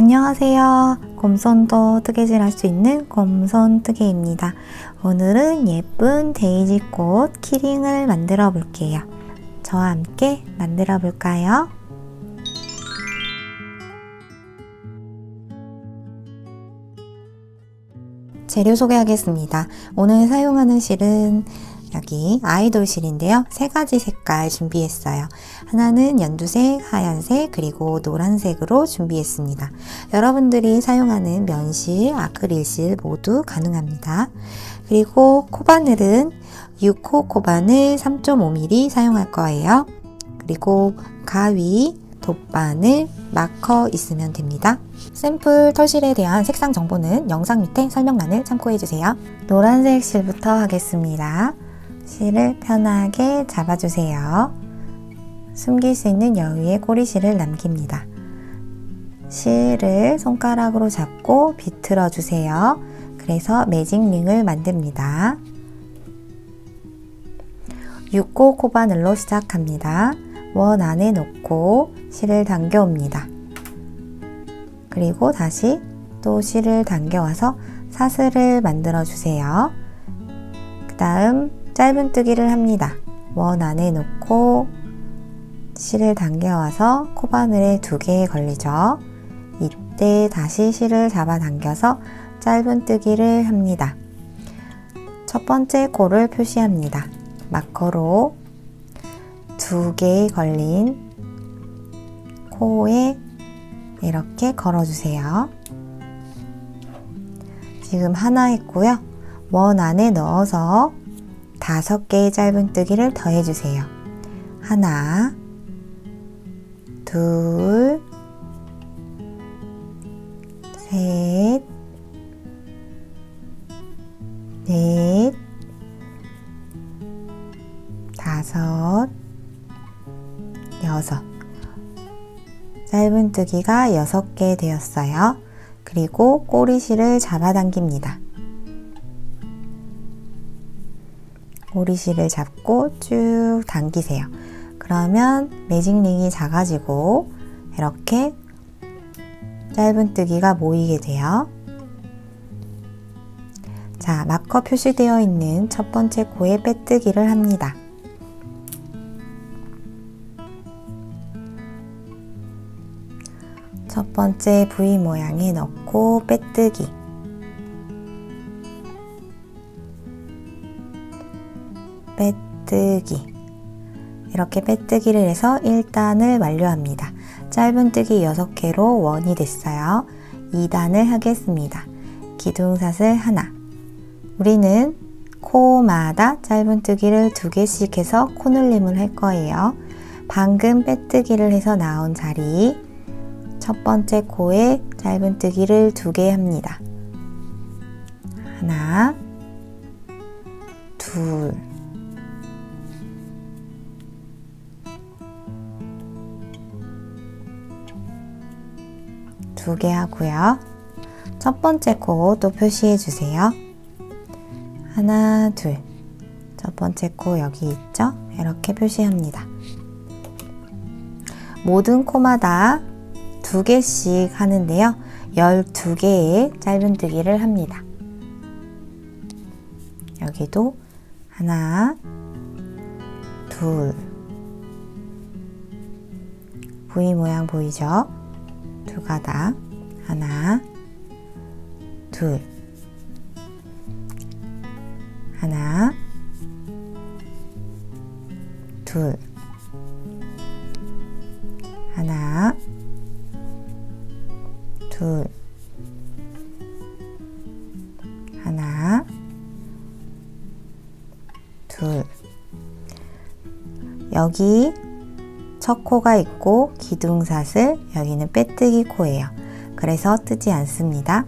안녕하세요. 곰손도 뜨개질 할 수 있는 곰손뜨개입니다. 오늘은 예쁜 데이지꽃 키링을 만들어 볼게요. 저와 함께 만들어 볼까요? 재료 소개하겠습니다. 오늘 사용하는 실은 여기 아이돌 실인데요. 세 가지 색깔 준비했어요. 하나는 연두색, 하얀색, 그리고 노란색으로 준비했습니다. 여러분들이 사용하는 면실, 아크릴실 모두 가능합니다. 그리고 코바늘은 6호 코바늘 3.5mm 사용할 거예요. 그리고 가위, 돗바늘, 마커 있으면 됩니다. 샘플 털실에 대한 색상 정보는 영상 밑에 설명란을 참고해주세요. 노란색 실부터 하겠습니다. 실을 편하게 잡아주세요. 숨길 수 있는 여유의 꼬리실을 남깁니다. 실을 손가락으로 잡고 비틀어 주세요. 그래서 매직링을 만듭니다. 6호 코바늘로 시작합니다. 원 안에 놓고 실을 당겨옵니다. 그리고 다시 또 실을 당겨와서 사슬을 만들어 주세요. 그 다음 짧은뜨기를 합니다. 원 안에 놓고 실을 당겨와서 코바늘에 2개 걸리죠. 이때 다시 실을 잡아 당겨서 짧은뜨기를 합니다. 첫 번째 코를 표시합니다. 마커로 2개 걸린 코에 이렇게 걸어주세요. 지금 하나 했고요. 원 안에 넣어서 5개의 짧은뜨기를 더해주세요. 하나, 둘, 셋, 넷, 5, 6. 짧은뜨기가 6개 되었어요. 그리고 꼬리실을 잡아당깁니다. 꼬리실을 잡고 쭉 당기세요. 그러면 매직링이 작아지고 이렇게 짧은뜨기가 모이게 돼요. 자, 마커 표시되어 있는 첫 번째 코에 빼뜨기를 합니다. 첫 번째 V 모양에 넣고 빼뜨기. 빼뜨기. 이렇게 빼뜨기를 해서 1단을 완료합니다. 짧은뜨기 6개로 원이 됐어요. 2단을 하겠습니다. 기둥사슬 하나. 우리는 코마다 짧은뜨기를 2개씩 해서 코늘림을 할 거예요. 방금 빼뜨기를 해서 나온 자리 첫 번째 코에 짧은뜨기를 2개 합니다. 하나, 둘, 두 개 하고요. 첫 번째 코 또 표시해 주세요. 하나, 둘. 첫 번째 코 여기 있죠? 이렇게 표시합니다. 모든 코마다 2개씩 하는데요. 12개의 짧은뜨기를 합니다. 여기도 하나, 둘. V 모양 보이죠? 2가닥. 하나, 둘. 하나, 둘. 하나, 둘. 하나, 둘. 여기 첫 코가 있고 기둥사슬, 여기는 빼뜨기 코예요. 그래서 뜨지 않습니다.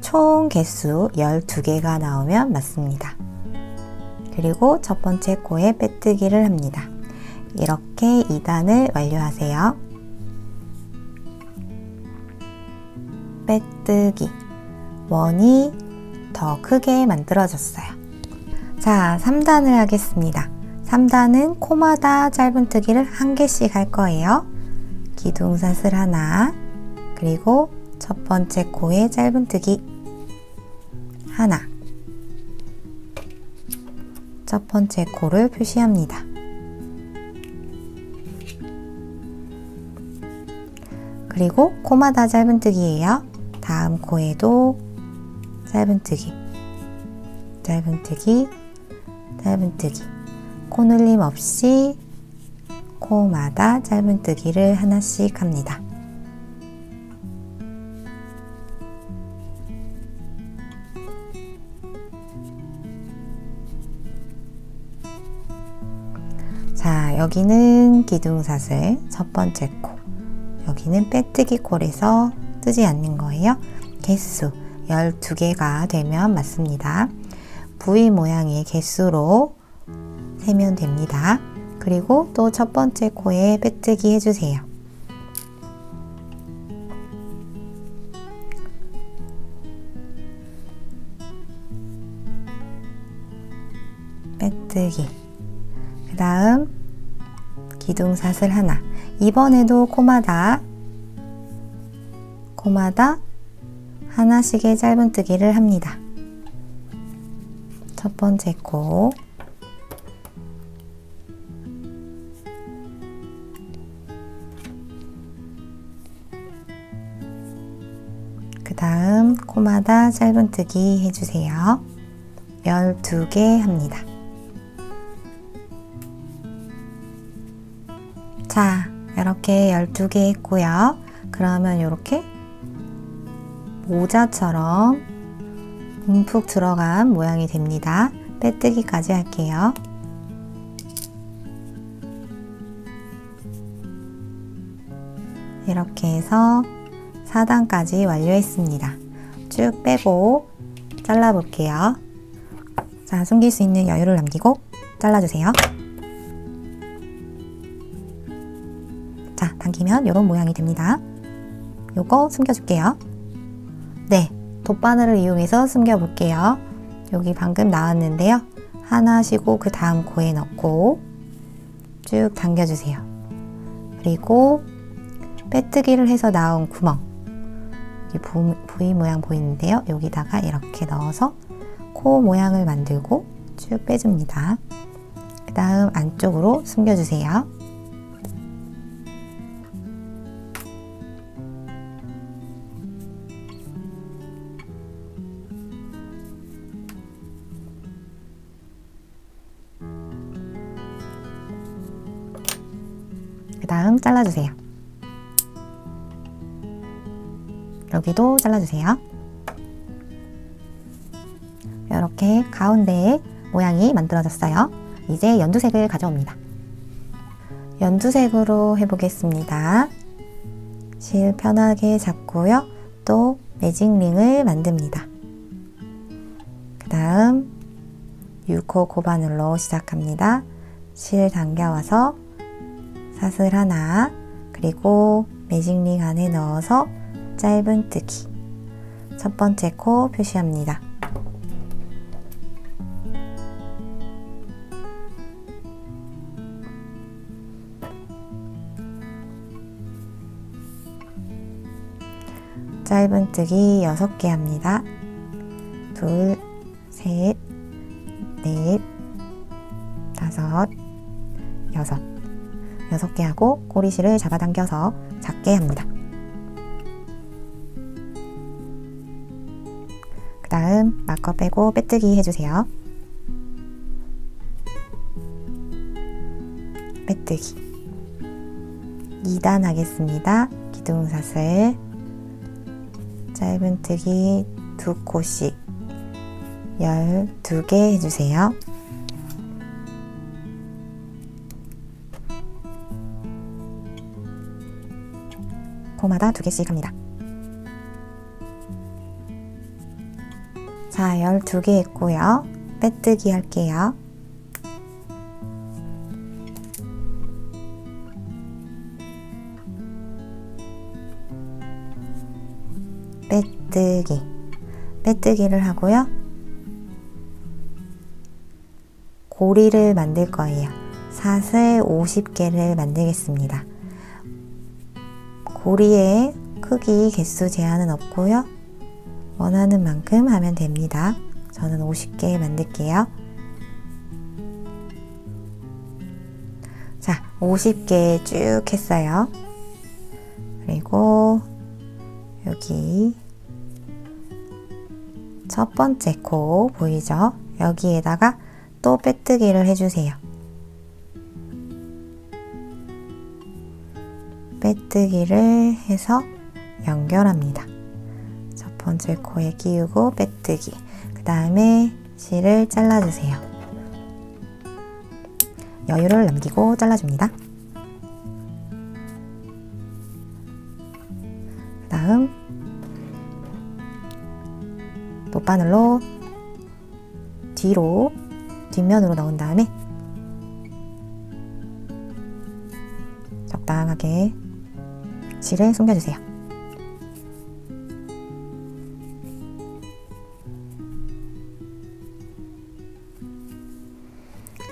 총 개수 12개가 나오면 맞습니다. 그리고 첫 번째 코에 빼뜨기를 합니다. 이렇게 2단을 완료하세요. 빼뜨기. 원이 더 크게 만들어졌어요. 자, 3단을 하겠습니다. 3단은 코마다 짧은뜨기를 1개씩 할 거예요. 기둥사슬 하나, 그리고 첫 번째 코에 짧은뜨기 하나, 첫 번째 코를 표시합니다. 그리고 코마다 짧은뜨기예요. 다음 코에도 짧은뜨기, 짧은뜨기, 짧은뜨기, 코늘림 없이 코마다 짧은뜨기를 하나씩 합니다. 자, 여기는 기둥사슬 첫 번째 코, 여기는 빼뜨기 콜에서 뜨지 않는 거예요. 개수 12개가 되면 맞습니다. V 모양의 개수로 세면 됩니다. 그리고 또 첫 번째 코에 빼뜨기 해주세요. 빼뜨기, 그 다음 기둥사슬 하나, 이번에도 코마다 하나씩의 짧은뜨기를 합니다. 첫 번째 코, 그 다음 코마다 짧은뜨기 해주세요. 12개 합니다. 자, 이렇게 12개 했고요. 그러면 이렇게 모자처럼 움푹 들어간 모양이 됩니다. 빼뜨기까지 할게요. 이렇게 해서 4단까지 완료했습니다. 쭉 빼고 잘라 볼게요. 자, 숨길 수 있는 여유를 남기고 잘라주세요. 자, 당기면 이런 모양이 됩니다. 요거 숨겨줄게요. 네, 돗바늘을 이용해서 숨겨볼게요. 여기 방금 나왔는데요. 하나 쉬고 그 다음 코에 넣고 쭉 당겨주세요. 그리고 빼뜨기를 해서 나온 구멍, 여기 V 모양 보이는데요. 여기다가 이렇게 넣어서 코 모양을 만들고 쭉 빼줍니다. 그 다음 안쪽으로 숨겨주세요. 그 다음 잘라주세요. 여기도 잘라주세요. 이렇게 가운데에 모양이 만들어졌어요. 이제 연두색을 가져옵니다. 연두색으로 해보겠습니다. 실 편하게 잡고요. 또 매직링을 만듭니다. 그 다음 6호 코바늘로 시작합니다. 실 당겨와서 사슬 하나, 그리고 매직링 안에 넣어서 짧은뜨기, 첫 번째 코 표시합니다. 짧은뜨기 6개 합니다. 둘, 셋, 넷, 다섯, 여섯. 6개 하고 꼬리실을 잡아당겨서 작게 합니다. 그 다음 마커 빼고 빼뜨기 해주세요. 빼뜨기 2단 하겠습니다. 기둥사슬 짧은뜨기 2코씩 12개 해주세요. 코마다 2개씩 합니다. 자, 12개 했고요. 빼뜨기 할게요. 빼뜨기를 하고요. 고리를 만들 거예요. 사슬 50개를 만들겠습니다. 고리에 그 크기 개수 제한은 없고요. 원하는 만큼 하면 됩니다. 저는 50개 만들게요. 자, 50개 쭉 했어요. 그리고 여기 첫 번째 코 보이죠? 여기에다가 또 빼뜨기를 해주세요. 빼뜨기를 해서 연결합니다. 첫 번째 코에 끼우고 빼뜨기. 그 다음에 실을 잘라주세요. 여유를 남기고 잘라줍니다. 그 다음 돗바늘로 뒷면으로 넣은 다음에 적당하게 실을 숨겨주세요.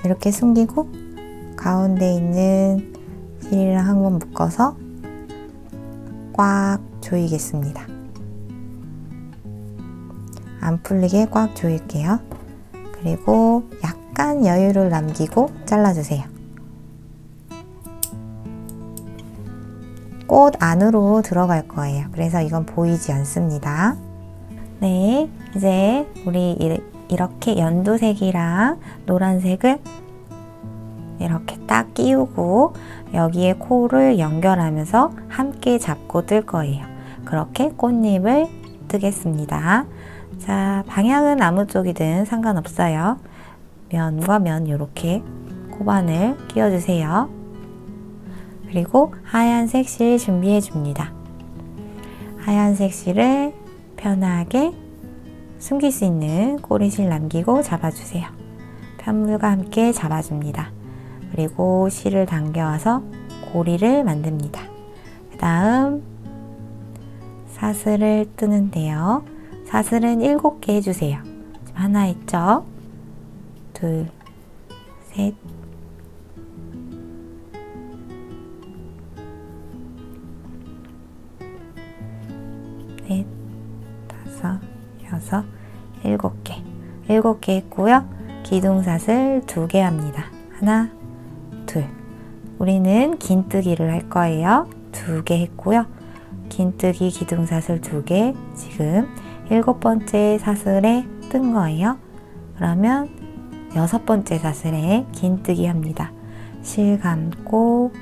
이렇게 숨기고 가운데 있는 실이랑 한번 묶어서 꽉 조이겠습니다. 안 풀리게 꽉 조일게요. 그리고 약간 여유를 남기고 잘라주세요. 꽃 안으로 들어갈 거예요. 그래서 이건 보이지 않습니다. 네, 이제 우리 이렇게 연두색이랑 노란색을 이렇게 딱 끼우고 여기에 코를 연결하면서 함께 잡고 뜰 거예요. 그렇게 꽃잎을 뜨겠습니다. 자, 방향은 아무 쪽이든 상관없어요. 면과 면 이렇게 코바늘 끼워주세요. 그리고 하얀색 실 준비해 줍니다. 하얀색 실을 편하게 숨길 수 있는 꼬리실 남기고 잡아주세요. 편물과 함께 잡아줍니다. 그리고 실을 당겨와서 고리를 만듭니다. 그 다음 사슬을 뜨는데요. 사슬은 7개 해주세요. 지금 하나 있죠? 둘, 셋, 넷, 다섯, 여섯, 7개. 7개 했고요. 기둥사슬 2개 합니다. 하나, 둘. 우리는 긴뜨기를 할 거예요. 2개 했고요. 긴뜨기 기둥사슬 2개. 지금 7번째 사슬에 뜬 거예요. 그러면 6번째 사슬에 긴뜨기 합니다. 실 감고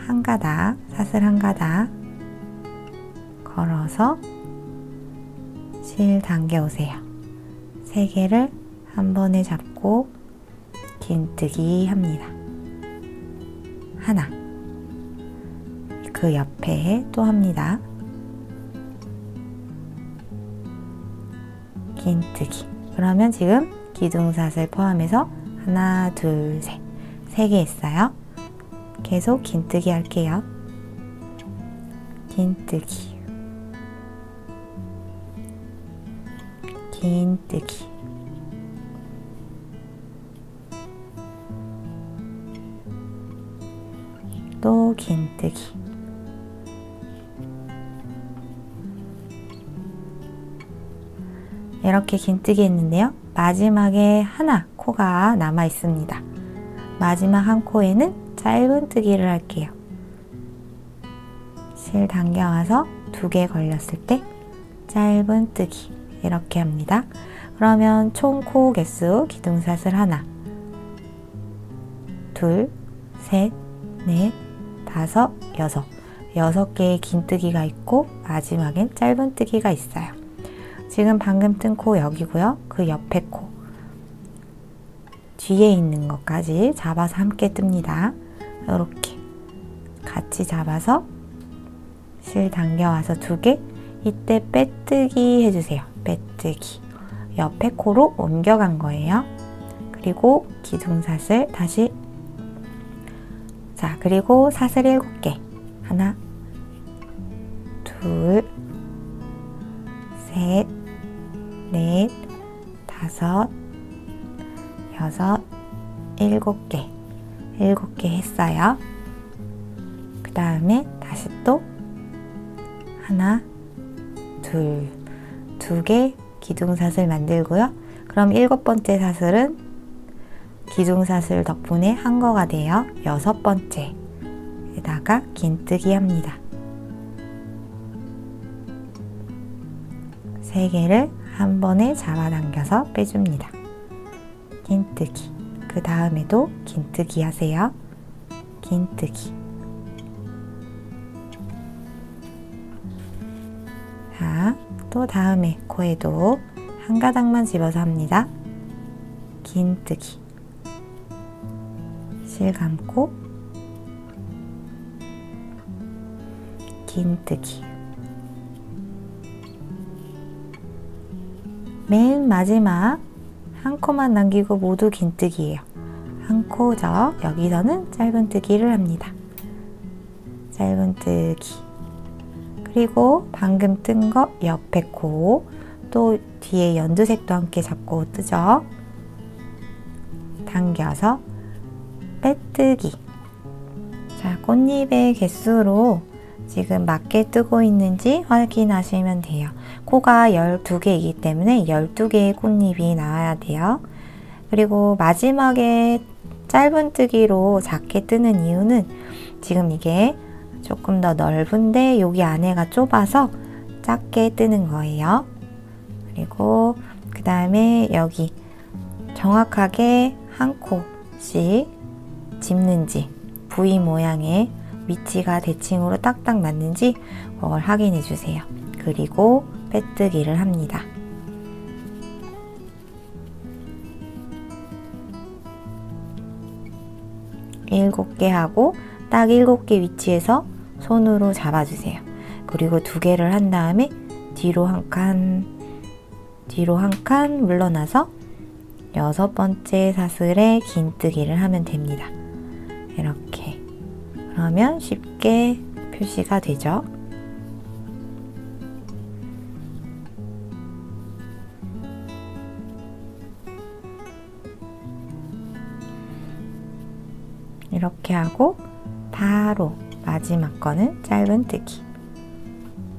한 가닥, 사슬 한 가닥 걸어서 실 당겨 오세요. 3개를 한 번에 잡고 긴뜨기 합니다. 하나. 그 옆에 또 합니다. 긴뜨기. 그러면 지금 기둥사슬 포함해서 하나, 둘, 셋. 3개 했어요. 계속 긴뜨기 할게요. 긴뜨기. 긴뜨기. 또 긴뜨기. 이렇게 긴뜨기 했는데요. 마지막에 하나 코가 남아 있습니다. 마지막 한 코에는 짧은 뜨기를 할게요. 실 당겨와서 2개 걸렸을 때 짧은 뜨기 이렇게 합니다. 그러면 총 코 개수 기둥사슬 하나, 둘, 셋, 넷, 다섯, 여섯. 6개의 긴뜨기가 있고 마지막엔 짧은 뜨기가 있어요. 지금 방금 뜬 코 여기고요. 그 옆에 코 뒤에 있는 것까지 잡아서 함께 뜹니다. 이렇게 같이 잡아서 실 당겨와서 2개. 이때 빼뜨기 해주세요. 빼뜨기. 옆에 코로 옮겨간 거예요. 그리고 기둥사슬 다시. 자, 그리고 사슬 7개. 하나, 둘, 셋, 넷, 다섯, 여섯, 7개. 7개 했어요. 그 다음에 다시 또 하나, 둘, 두 개 기둥사슬 만들고요. 그럼 7번째 사슬은 기둥사슬 덕분에 한 거가 되어 6번째에다가 긴뜨기 합니다. 3개를 한 번에 잡아당겨서 빼줍니다. 긴뜨기. 그 다음에도 긴뜨기 하세요. 긴뜨기. 자, 또 다음에 코에도 한 가닥만 집어서 합니다. 긴뜨기. 실 감고 긴뜨기. 맨 마지막 한 코만 남기고 모두 긴뜨기예요. 한 코죠. 여기서는 짧은뜨기를 합니다. 짧은뜨기. 그리고 방금 뜬 거 옆에 코, 또 뒤에 연두색도 함께 잡고 뜨죠. 당겨서 빼뜨기. 자, 꽃잎의 개수로 지금 맞게 뜨고 있는지 확인하시면 돼요. 코가 12개이기 때문에 12개의 꽃잎이 나와야 돼요. 그리고 마지막에 짧은뜨기로 작게 뜨는 이유는 지금 이게 조금 더 넓은데 여기 안에가 좁아서 작게 뜨는 거예요. 그리고 그 다음에 여기 정확하게 한 코씩 집는지, V 모양의 위치가 대칭으로 딱딱 맞는지 그걸 확인해 주세요. 그리고 빼뜨기를 합니다. 일곱 개 하고 딱 7개 위치에서 손으로 잡아주세요. 그리고 2개를 한 다음에 뒤로 한 칸 물러나서 6번째 사슬에 긴뜨기를 하면 됩니다. 이렇게. 그러면 쉽게 표시가 되죠. 이렇게 하고 바로 마지막 거는 짧은뜨기.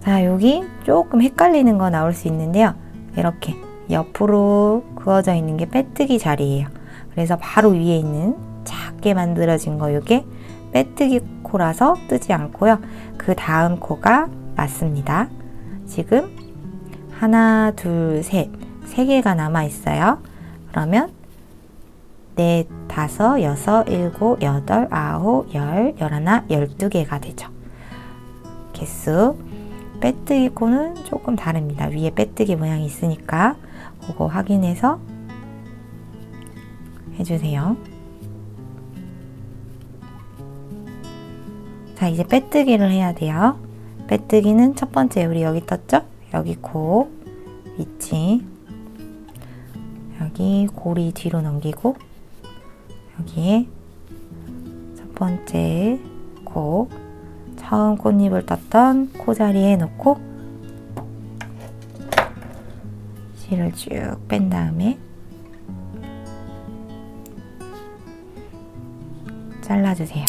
자, 여기 조금 헷갈리는 거 나올 수 있는데요. 이렇게 옆으로 그어져 있는 게 빼뜨기 자리예요. 그래서 바로 위에 있는 작게 만들어진 거, 이게 빼뜨기 코라서 뜨지 않고요. 그 다음 코가 맞습니다. 지금 하나, 둘, 셋, 3개가 남아 있어요. 그러면 4, 5, 6, 7, 8, 9, 10, 11, 12개가 되죠. 개수. 빼뜨기 코는 조금 다릅니다. 위에 빼뜨기 모양이 있으니까 그거 확인해서 해주세요. 자, 이제 빼뜨기를 해야 돼요. 빼뜨기는 첫 번째, 우리 여기 떴죠? 여기 코 위치, 여기 고리 뒤로 넘기고 여기에 첫 번째 코, 처음 꽃잎을 떴던 코 자리에 놓고 실을 쭉 뺀 다음에 잘라주세요.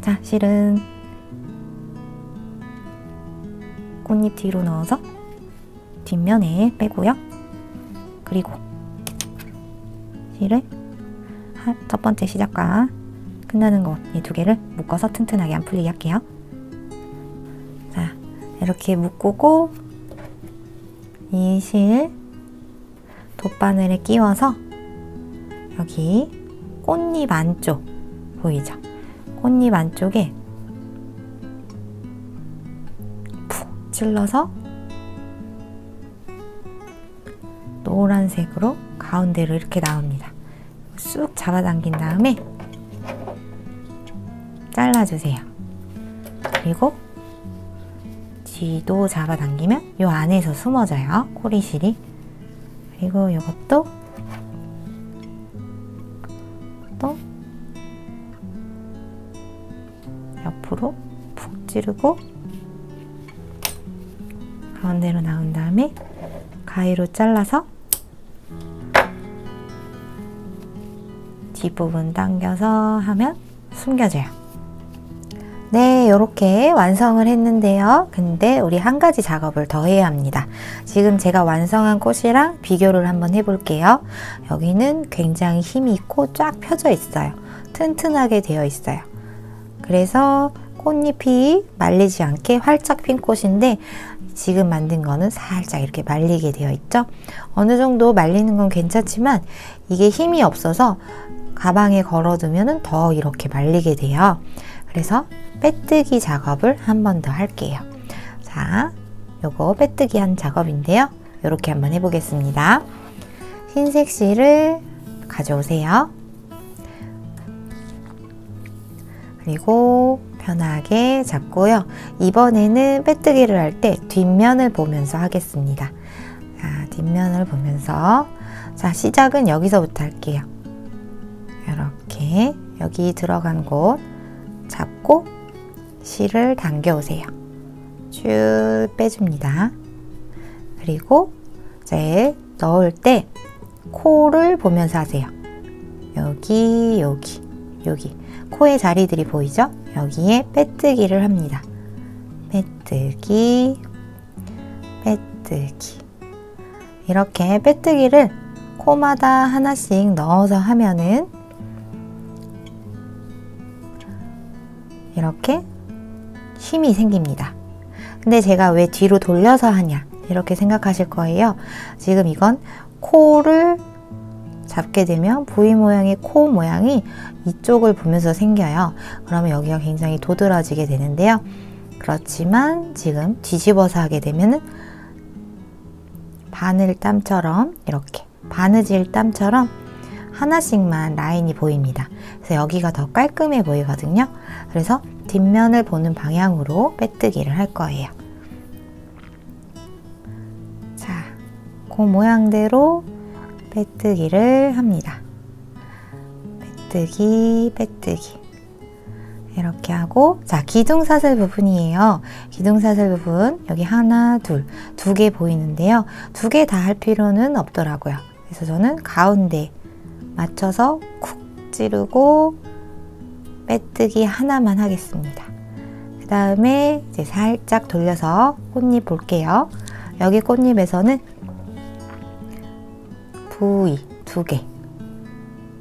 자, 실은 꽃잎 뒤로 넣어서 뒷면에 빼고요. 그리고 실을 첫 번째 시작과 끝나는 것, 이 2개를 묶어서 튼튼하게 안 풀리게 할게요. 자, 이렇게 묶고 이 실 돗바늘에 끼워서 여기 꽃잎 안쪽 보이죠? 꽃잎 안쪽에 푹 찔러서 노란색으로 가운데로 이렇게 나옵니다. 쑥 잡아당긴 다음에 잘라주세요. 그리고 뒤도 잡아당기면 이 안에서 숨어져요. 꼬리실이. 그리고 이것도 또 옆으로 푹 찌르고 가운데로 나온 다음에 가위로 잘라서 뒷부분 당겨서 하면 숨겨져요. 네, 이렇게 완성을 했는데요. 근데 우리 한 가지 작업을 더 해야 합니다. 지금 제가 완성한 꽃이랑 비교를 한번 해볼게요. 여기는 굉장히 힘이 있고 쫙 펴져 있어요. 튼튼하게 되어 있어요. 그래서 꽃잎이 말리지 않게 활짝 핀 꽃인데 지금 만든 거는 살짝 이렇게 말리게 되어 있죠. 어느 정도 말리는 건 괜찮지만 이게 힘이 없어서 가방에 걸어두면 더 이렇게 말리게 돼요. 그래서 빼뜨기 작업을 한 번 더 할게요. 자, 요거 빼뜨기 한 작업인데요. 이렇게 한번 해보겠습니다. 흰색 실을 가져오세요. 그리고 편하게 잡고요. 이번에는 빼뜨기를 할 때 뒷면을 보면서 하겠습니다. 자, 뒷면을 보면서 자, 시작은 여기서부터 할게요. 이렇게 여기 들어간 곳 잡고 실을 당겨 오세요. 쭉 빼줍니다. 그리고 이제 넣을 때 코를 보면서 하세요. 여기, 여기, 여기 코의 자리들이 보이죠? 여기에 빼뜨기를 합니다. 빼뜨기, 빼뜨기. 이렇게 빼뜨기를 코마다 하나씩 넣어서 하면은 이렇게 힘이 생깁니다. 근데 제가 왜 뒤로 돌려서 하냐 이렇게 생각하실 거예요. 지금 이건 코를 잡게 되면 V 모양의 코 모양이 이쪽을 보면서 생겨요. 그러면 여기가 굉장히 도드라지게 되는데요. 그렇지만 지금 뒤집어서 하게 되면 바늘땀처럼 이렇게 바느질 땀처럼 하나씩만 라인이 보입니다. 그래서 여기가 더 깔끔해 보이거든요. 그래서 뒷면을 보는 방향으로 빼뜨기를 할 거예요. 자, 그 모양대로 빼뜨기를 합니다. 빼뜨기, 빼뜨기. 이렇게 하고, 자, 기둥사슬 부분이에요. 기둥사슬 부분, 여기 하나, 둘, 두 개 보이는데요. 두 개 다 할 필요는 없더라고요. 그래서 저는 가운데 맞춰서 쿡 찌르고 빼뜨기 하나만 하겠습니다. 그 다음에 이제 살짝 돌려서 꽃잎 볼게요. 여기 꽃잎에서는 V 두 개,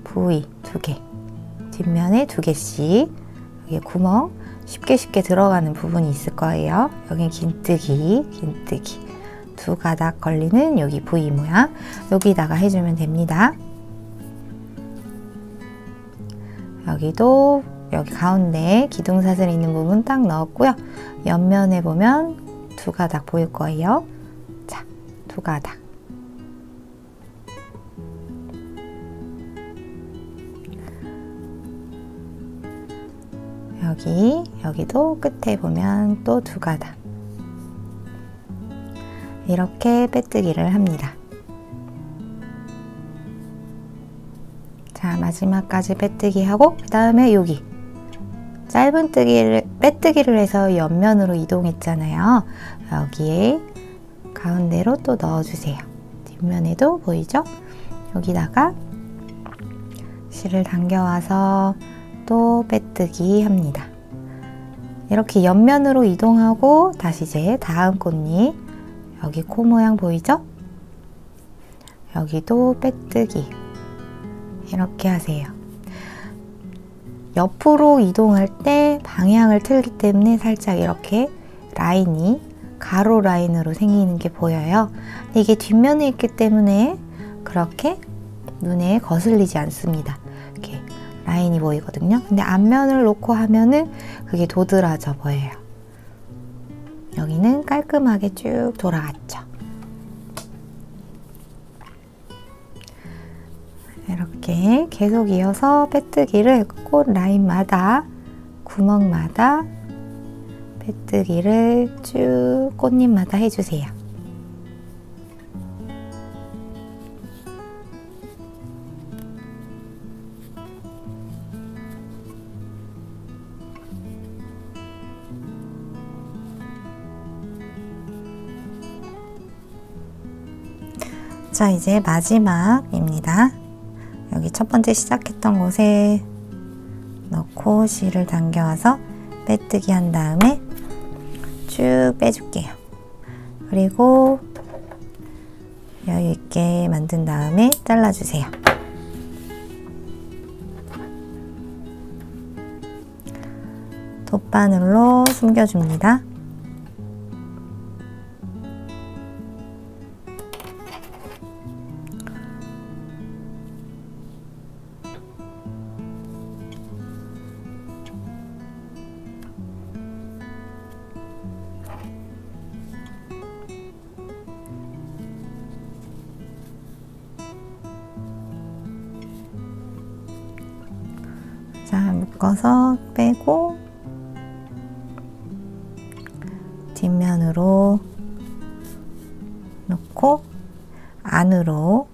V 두 개, 뒷면에 두 개씩 여기 구멍 쉽게 들어가는 부분이 있을 거예요. 여기 긴뜨기, 긴뜨기 두 가닥 걸리는 여기 V 모양 여기다가 해주면 됩니다. 여기도 여기 가운데 기둥사슬 있는 부분 딱 넣었고요. 옆면에 보면 두 가닥 보일 거예요. 자, 두 가닥. 여기도 끝에 보면 또 두 가닥. 이렇게 빼뜨기를 합니다. 자, 마지막까지 빼뜨기 하고 그 다음에 여기 짧은 빼뜨기를 해서 옆면으로 이동했잖아요. 여기에 가운데로 또 넣어주세요. 뒷면에도 보이죠? 여기다가 실을 당겨와서 또 빼뜨기 합니다. 이렇게 옆면으로 이동하고 다시 이제 다음 꽃잎 여기 코 모양 보이죠? 여기도 빼뜨기 이렇게 하세요. 옆으로 이동할 때 방향을 틀기 때문에 살짝 이렇게 라인이 가로 라인으로 생기는 게 보여요. 근데 이게 뒷면에 있기 때문에 그렇게 눈에 거슬리지 않습니다. 이렇게 라인이 보이거든요. 근데 앞면을 놓고 하면은 그게 도드라져 보여요. 여기는 깔끔하게 쭉 돌아갔죠. 이렇게 계속 이어서 빼뜨기를 꽃 라인마다 구멍마다 빼뜨기를 쭉 꽃잎마다 해주세요. 자, 이제 마지막입니다. 여기 첫 번째 시작했던 곳에 넣고 실을 당겨와서 빼뜨기 한 다음에 쭉 빼줄게요. 그리고 여유 있게 만든 다음에 잘라주세요. 돗바늘로 숨겨줍니다. 자, 묶어서 빼고 뒷면으로 놓고 안으로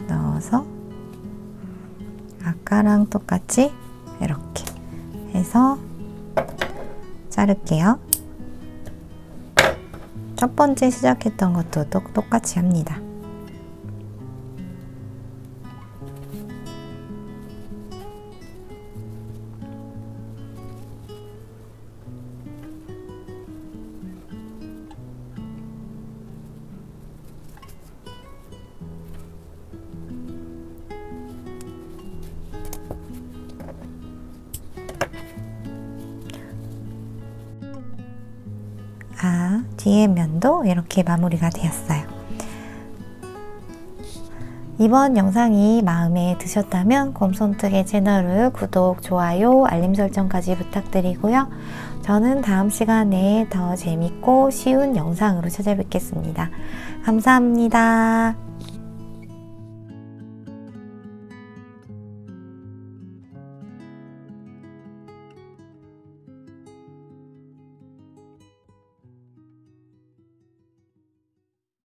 넣어서 아까랑 똑같이 이렇게 해서 자를게요. 첫 번째 시작했던 것도 똑같이 합니다. 뒤에 면도 이렇게 마무리가 되었어요. 이번 영상이 마음에 드셨다면 곰손뜨개 채널을 구독, 좋아요, 알림 설정까지 부탁드리고요. 저는 다음 시간에 더 재밌고 쉬운 영상으로 찾아뵙겠습니다. 감사합니다.